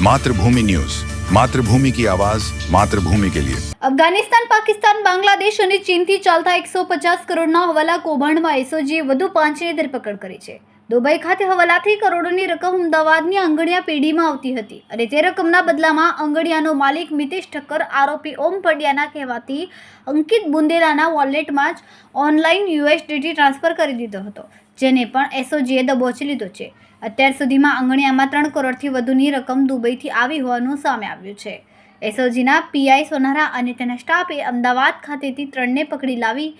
मातृभूमि न्यूज, मातृभूमि की आवाज, मातृभूमि के लिए। અફઘાનિસ્તાન, પાકિસ્તાન, બાંગ્લાદેશ અને ચીનથી ચાલતા 150 કરોડના હવાલા કૌભાંડમાં એસઓજીએ વધુ 5ની ધરપકડ કરી છે। દુબઈ ખાતે હવાલાથી કરોડોની રકમ અમદાવાદની આંગણિયા પેઢીમાં આવતી હતી અને તે રકમના બદલામાં આંગણિયાનો માલિક મિતેશ ઠક્કર આરોપી ઓમ પંડ્યાના કહેવાથી અંકિત બુંદેલાના વોલેટમાં જ ઓનલાઈન યુએસડીટી ટ્રાન્સફર કરી દીધો હતો, જેને પણ એસઓજીએ દબોચી લીધો છે। અત્યાર સુધીમાં આંગણિયામાં 3 કરોડથી વધુની રકમ દુબઈથી આવી હોવાનું સામે આવ્યું છે। એસઓજીના પીઆઈ સોનારા અને તેના સ્ટાફે અમદાવાદ ખાતેથી 3ને પકડી લાવી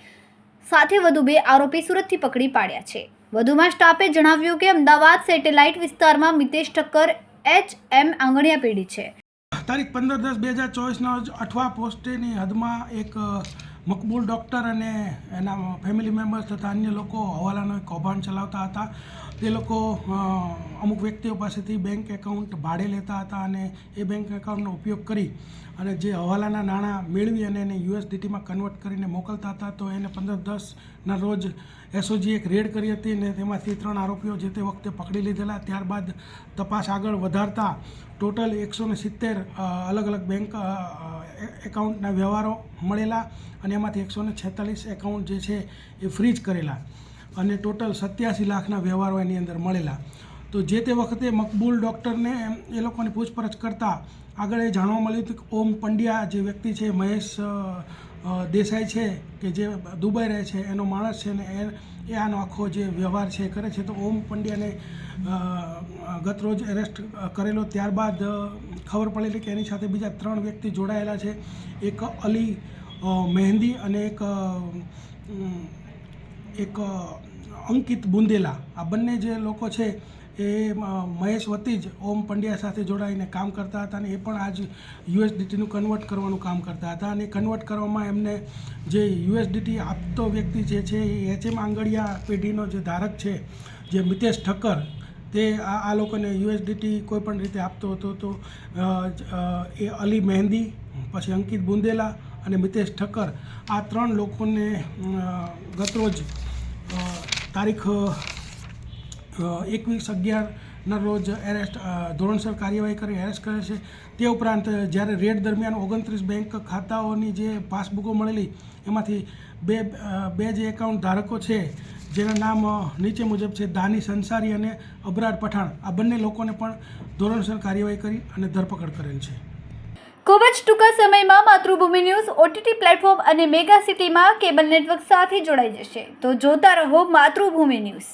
સાથે વધુ 2 આરોપી સુરતથી પકડી પાડ્યા છે। વધુમાં સ્ટાફે જણાવ્યું કે અમદાવાદ સેટેલાઇટ વિસ્તારમાં મિતેશ ઠક્કર એચએમ આંગણિયા પેઢી છે। તારીખ 15/10/2024ના રોજ અઠવા પોસ્ટેની હદમાં એક મકબૂલ ડૉક્ટર અને એના ફેમિલી મેમ્બર્સ તથા અન્ય લોકો હવાલાનો એક કૌભાંડ ચલાવતા હતા। તે લોકો અમુક વ્યક્તિઓ પાસેથી બેંક એકાઉન્ટ ભાડે લેતા હતા અને એ બેંક એકાઉન્ટનો ઉપયોગ કરી અને જે હવાલાના નાણાં મેળવી અને એને યુએસડીટીમાં કન્વર્ટ કરીને મોકલતા હતા। તો એને 15/10ના રોજ એસઓજી એક રેડ કરી હતી અને તેમાંથી 3 આરોપીઓ જે તે વખતે પકડી લીધેલા। ત્યારબાદ તપાસ આગળ વધારતા ટોટલ 170 અલગ અલગ બેંક એકાઉન્ટના વ્યવહારો મળેલા અને એમાંથી 146 એકાઉન્ટ જે છે એ ફ્રીઝ કરેલા અને ટોટલ 87 લાખના વ્યવહારો એની અંદર મળેલા। તો જે તે વખતે મકબૂલ ડૉક્ટરને એ લોકોની પૂછપરછ કરતાં આગળ એ જાણવા મળ્યું હતું કે ઓમ પંડ્યા જે વ્યક્તિ છે, મહેશ દેસાઈ છે કે જે દુબઈ રહે છે, એનો માણસ છે ને એ આનો આખો જે વ્યવહાર છે કરે છે। તો ઓમ પંડ્યાને ગત રોજ એરેસ્ટ કરેલો। ત્યારબાદ ખબર પડેલી કે એની સાથે બીજા 3 વ્યક્તિ જોડાયેલા છે, એક અલી મહેંદી અને એક અંકિત બુંદેલા। આ બંને જે લોકો છે એ મહેશ વતી જ ઓમ પંડ્યા સાથે જોડાઈને કામ કરતા હતા અને એ પણ આજ યુએસડીટીનું કન્વર્ટ કરવાનું કામ કરતા હતા અને કન્વર્ટ કરવામાં એમને જે યુએસડીટી આપતો વ્યક્તિ જે છે એ એચએમ આંગણિયા પેઢીનો જે ધારક છે જે મિતેશ ઠક્કર, તે આ લોકોને યુએસડીટી કોઈપણ રીતે આપતો હતો। તો એ અલી મહેંદી, પછી અંકિત બુંદેલા અને મિતેશ ઠક્કર, આ 3 લોકોને ગતરોજ તારીખ 21/11ના રોજ ધોરણસર કાર્યવાહી કરી એરેસ્ટ કરે છે। તે ઉપરાંત જ્યારે રેડ દરમિયાન 29 બેંક ખાતાઓની જે પાસબુકો મળેલી એમાંથી બે જે એકાઉન્ટ ધારકો છે જેના નામ નીચે મુજબ છે, દાની સંસારી અને અબરાર પઠાણ, આ બંને લોકોને પણ ધોરણસર કાર્યવાહી કરી અને ધરપકડ કરેલ છે। ખૂબ જ ટૂંકા સમયમાં માતૃભૂમિ ન્યૂઝ ઓટીટી પ્લેટફોર્મ અને મેગા સિટીમાં કેબલ નેટવર્ક સાથે જોડાઈ જશે, તો જોતા રહો માતૃભૂમિ ન્યૂઝ।